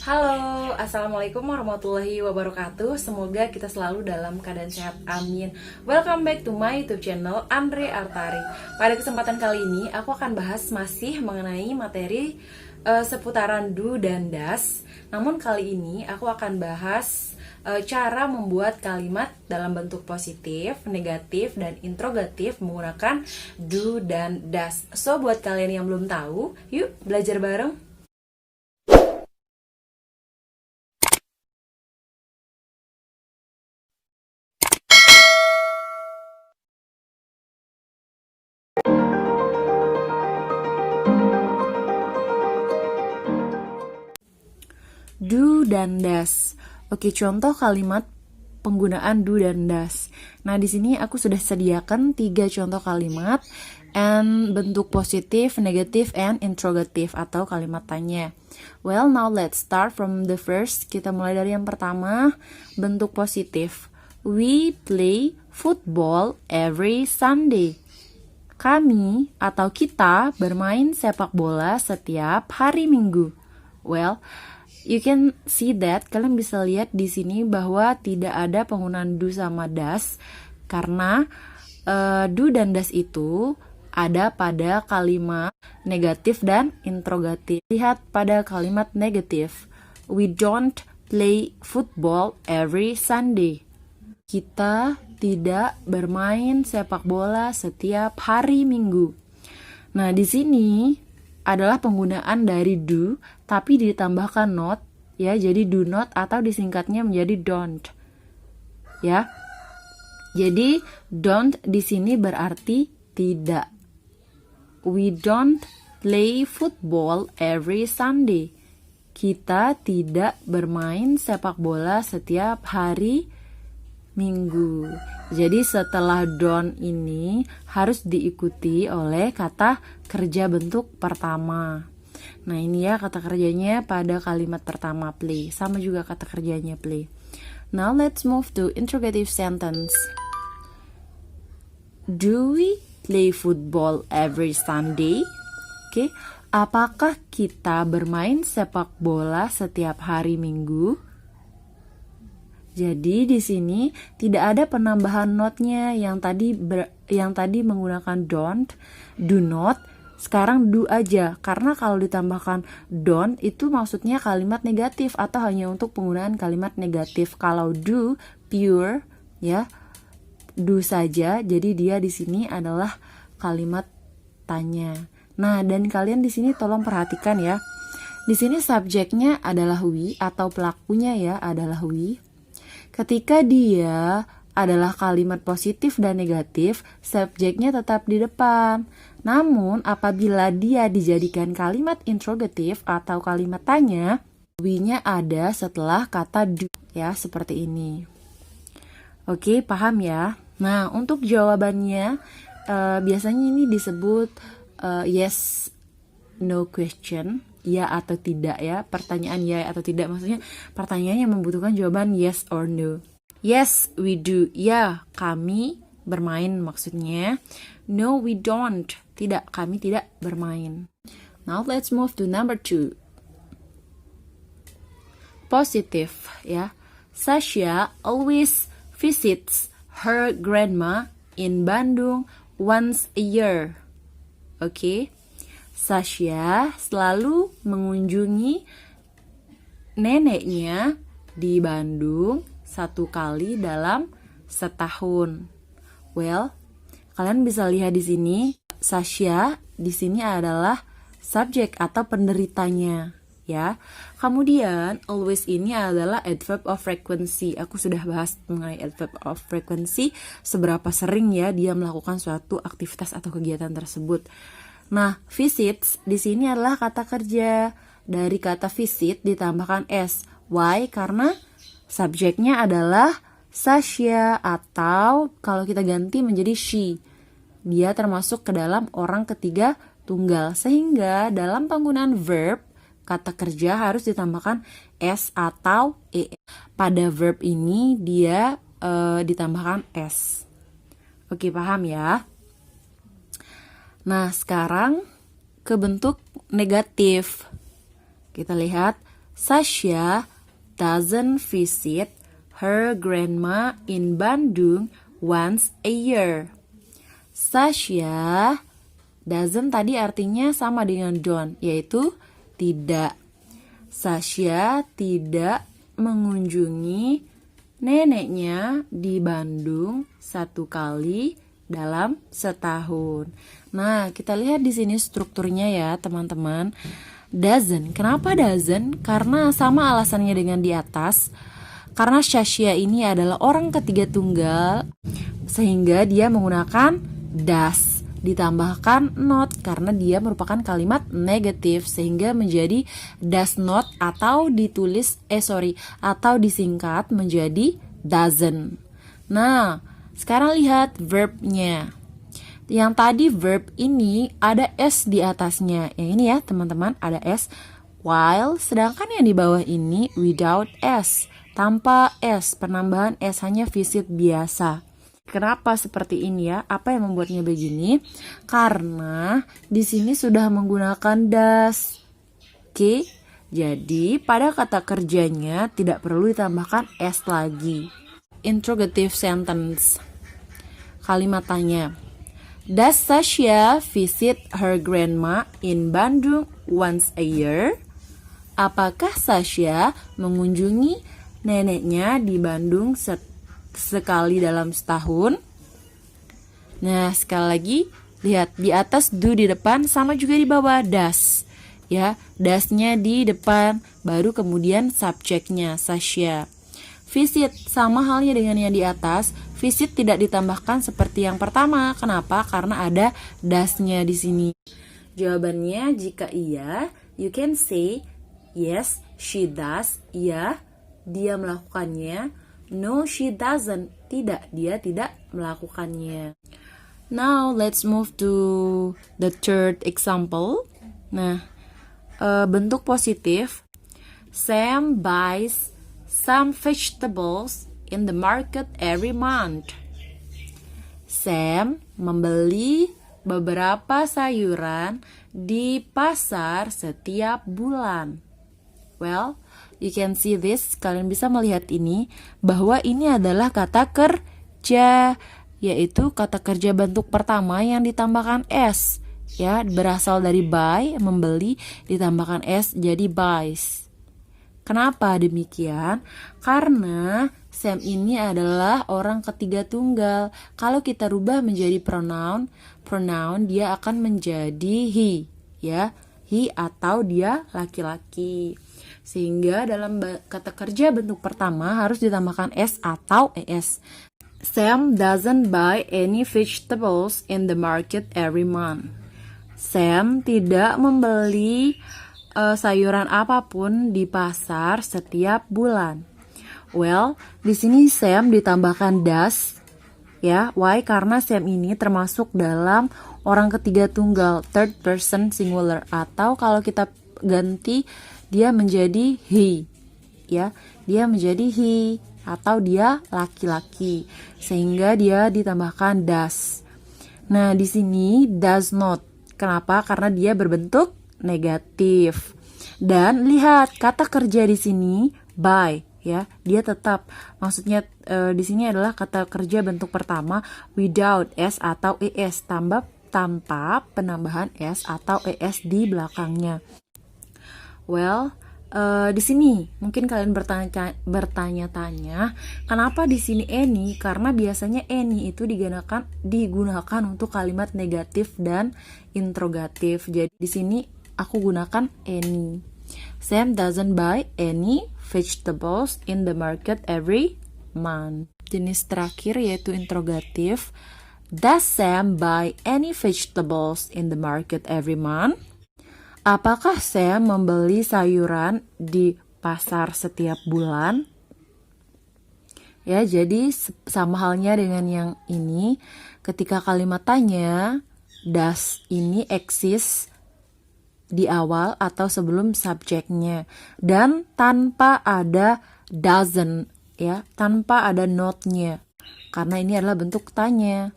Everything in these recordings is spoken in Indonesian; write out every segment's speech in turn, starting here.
Halo, Assalamualaikum warahmatullahi wabarakatuh. Semoga kita selalu dalam keadaan sehat, amin. Welcome back to my YouTube channel, Andre Artari. Pada kesempatan kali ini, aku akan bahas masih mengenai materi seputaran do dan das. Namun kali ini, aku akan bahas cara membuat kalimat dalam bentuk positif, negatif, dan interrogatif menggunakan do dan das. So, buat kalian yang belum tahu, yuk belajar bareng. Do dan das. Oke, contoh kalimat penggunaan do dan das. Nah, di sini aku sudah sediakan 3 contoh kalimat and bentuk positif, negatif, and interrogative atau kalimat tanya. Well, now let's start from the first. Kita mulai dari yang pertama, bentuk positif. We play football every Sunday. Kami atau kita bermain sepak bola setiap hari Minggu. Well, you can see that, kalian bisa lihat di sini bahwa tidak ada penggunaan do sama das karena do dan das itu ada pada kalimat negatif dan interrogatif. Lihat pada kalimat negatif. We don't play football every Sunday. Kita tidak bermain sepak bola setiap hari Minggu. Nah, di sini adalah penggunaan dari do tapi ditambahkan not, ya, jadi do not atau disingkatnya menjadi don't, ya. Jadi don't di sini berarti tidak. We don't play football every Sunday. Kita tidak bermain sepak bola setiap hari Minggu. Jadi setelah don't ini harus diikuti oleh kata kerja bentuk pertama. Nah, ini ya kata kerjanya pada kalimat pertama, play. Sama juga kata kerjanya play. Now let's move to interrogative sentence. Do we play football every Sunday? Oke, apakah kita bermain sepak bola setiap hari Minggu? Jadi di sini tidak ada penambahan notnya yang tadi menggunakan don't, do not, sekarang do aja. Karena kalau ditambahkan don't itu maksudnya kalimat negatif atau hanya untuk penggunaan kalimat negatif. Kalau do pure, ya, do saja. Jadi dia di sini adalah kalimat tanya. Nah, dan kalian di sini tolong perhatikan ya. Di sini subjeknya adalah we atau pelakunya ya adalah we. Ketika dia adalah kalimat positif dan negatif, subjeknya tetap di depan. Namun, apabila dia dijadikan kalimat interrogatif atau kalimat tanya, we-nya ada setelah kata do, ya, seperti ini. Oke, paham ya? Nah, untuk jawabannya, biasanya ini disebut yes, no question. Ya atau tidak, ya, pertanyaan ya atau tidak, maksudnya pertanyaannya membutuhkan jawaban yes or no. Yes, we do. Ya, kami bermain maksudnya. No, we don't. Tidak, kami tidak bermain. Now let's move to number 2. Positive, ya. Sasha always visits her grandma in Bandung once a year. Okay. Sasha selalu mengunjungi neneknya di Bandung 1 kali dalam setahun. Well, kalian bisa lihat di sini, Sasha di sini adalah subjek atau penderitanya, ya. Kemudian always ini adalah adverb of frequency. Aku sudah bahas mengenai adverb of frequency, seberapa sering ya dia melakukan suatu aktivitas atau kegiatan tersebut. Nah, visits di sini adalah kata kerja. Dari kata visit ditambahkan s. Why? Karena subjeknya adalah Sasha atau kalau kita ganti menjadi she. Dia termasuk ke dalam orang ketiga tunggal. Sehingga dalam penggunaan verb, kata kerja harus ditambahkan s atau e. Pada verb ini dia ditambahkan s. Oke, paham ya? Nah, sekarang ke bentuk negatif. Kita lihat Sasha doesn't visit her grandma in Bandung once a year. Sasha doesn't tadi artinya sama dengan don't, yaitu tidak. Sasha tidak mengunjungi neneknya di Bandung 1 kali dalam setahun. Nah, kita lihat di sini strukturnya ya, teman-teman. Doesn't. Kenapa doesn't? Karena sama alasannya dengan di atas. Karena Sasha ini adalah orang ketiga tunggal, sehingga dia menggunakan does. Ditambahkan not karena dia merupakan kalimat negatif sehingga menjadi does not atau atau disingkat menjadi doesn't. Nah, sekarang lihat verbnya. Yang tadi verb ini ada s di atasnya. Yang ini ya teman-teman ada s. While sedangkan yang di bawah ini without s, tanpa s, penambahan s hanya visit biasa. Kenapa seperti ini ya? Apa yang membuatnya begini? Karena di sini sudah menggunakan does. Oke. Jadi pada kata kerjanya tidak perlu ditambahkan s lagi. Interrogative sentence. Kalimat tanya. Does Sasha visit her grandma in Bandung once a year? Apakah Sasha mengunjungi neneknya di Bandung sekali dalam setahun? Nah, sekali lagi lihat di atas do di depan sama juga di bawah does. Ya, does-nya di depan baru kemudian subjeknya Sasha. Visit sama halnya dengan yang di atas. Visit tidak ditambahkan seperti yang pertama. Kenapa? Karena ada does-nya di sini. Jawabannya jika iya, you can say yes, she does. Iya, dia melakukannya. No, she doesn't. Tidak, dia tidak melakukannya. Now, let's move to the third example. Nah, bentuk positif. Sam buys some vegetables in the market every month. Sam membeli beberapa sayuran di pasar setiap bulan. Well, you can see this, kalian bisa melihat ini, bahwa ini adalah kata kerja, yaitu kata kerja bentuk pertama yang ditambahkan s, ya, berasal dari buy, membeli, ditambahkan s, jadi buys. Kenapa demikian? Karena Sam ini adalah orang ketiga tunggal. Kalau kita rubah menjadi pronoun dia akan menjadi he, ya, he atau dia laki-laki. Sehingga dalam kata kerja bentuk pertama harus ditambahkan s atau es. Sam doesn't buy any vegetables in the market every month. Sam tidak membeli sayuran apapun di pasar setiap bulan. Well, di sini Sam ditambahkan does, ya. Why? Karena Sam ini termasuk dalam orang ketiga tunggal, third person singular, atau kalau kita ganti dia menjadi he, ya, dia menjadi he atau dia laki-laki, sehingga dia ditambahkan does. Nah, di sini does not. Kenapa? Karena dia berbentuk negatif. Dan lihat kata kerja di sini buy, ya, dia tetap. Maksudnya di sini adalah kata kerja bentuk pertama without s atau es, tanpa penambahan s atau es di belakangnya. Well, di sini mungkin kalian bertanya-tanya, kenapa di sini any? Karena biasanya any itu digunakan untuk kalimat negatif dan interrogatif. Jadi di sini aku gunakan any. Sam doesn't buy any vegetables in the market every month. Jenis terakhir yaitu interrogatif. Does Sam buy any vegetables in the market every month? Apakah Sam membeli sayuran di pasar setiap bulan? Ya, jadi sama halnya dengan yang ini. Ketika kalimat tanya, does ini exist di awal atau sebelum subjeknya, dan tanpa ada doesn't, ya, tanpa ada not-nya. Karena ini adalah bentuk tanya.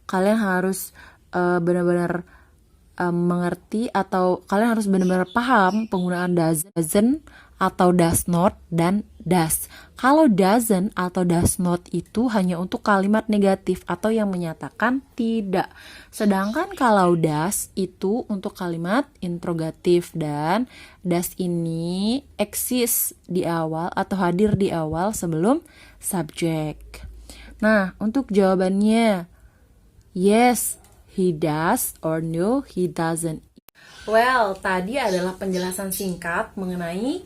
Kalian harus benar-benar mengerti, atau kalian harus benar-benar paham penggunaan doesn't atau does not, dan does. Kalau doesn't atau does not itu hanya untuk kalimat negatif atau yang menyatakan tidak. Sedangkan kalau does itu untuk kalimat interrogatif, dan does ini exist di awal atau hadir di awal sebelum subjek. Nah, untuk jawabannya, yes, he does, or no, he doesn't. Well, tadi adalah penjelasan singkat mengenai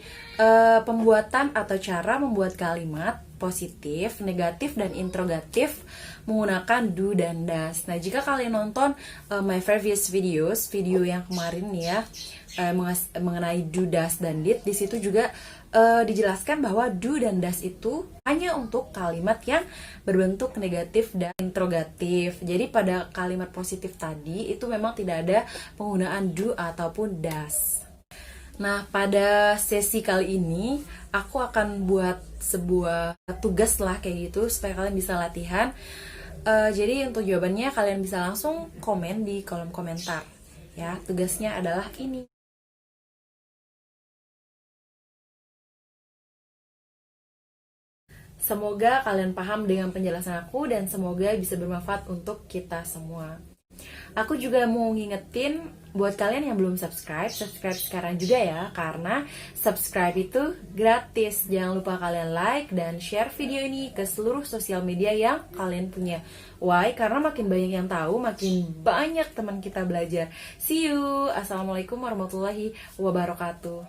pembuatan atau cara membuat kalimat positif, negatif, dan interrogatif menggunakan do dan does. Nah, jika kalian nonton my previous videos, video yang kemarin nih ya, mengenai do, does, dan did, di situ juga dijelaskan bahwa do dan does itu hanya untuk kalimat yang berbentuk negatif dan interrogatif. Jadi pada kalimat positif tadi itu memang tidak ada penggunaan do ataupun does. Nah, pada sesi kali ini aku akan buat sebuah tugas lah kayak gitu supaya kalian bisa latihan. Jadi untuk jawabannya kalian bisa langsung komen di kolom komentar. Ya, tugasnya adalah ini. Semoga kalian paham dengan penjelasan aku dan semoga bisa bermanfaat untuk kita semua. Aku juga mau ngingetin buat kalian yang belum subscribe sekarang juga ya, karena subscribe itu gratis. Jangan lupa kalian like dan share video ini ke seluruh sosial media yang kalian punya. Why? Karena makin banyak yang tahu, makin banyak teman kita belajar. See you. Assalamualaikum warahmatullahi wabarakatuh.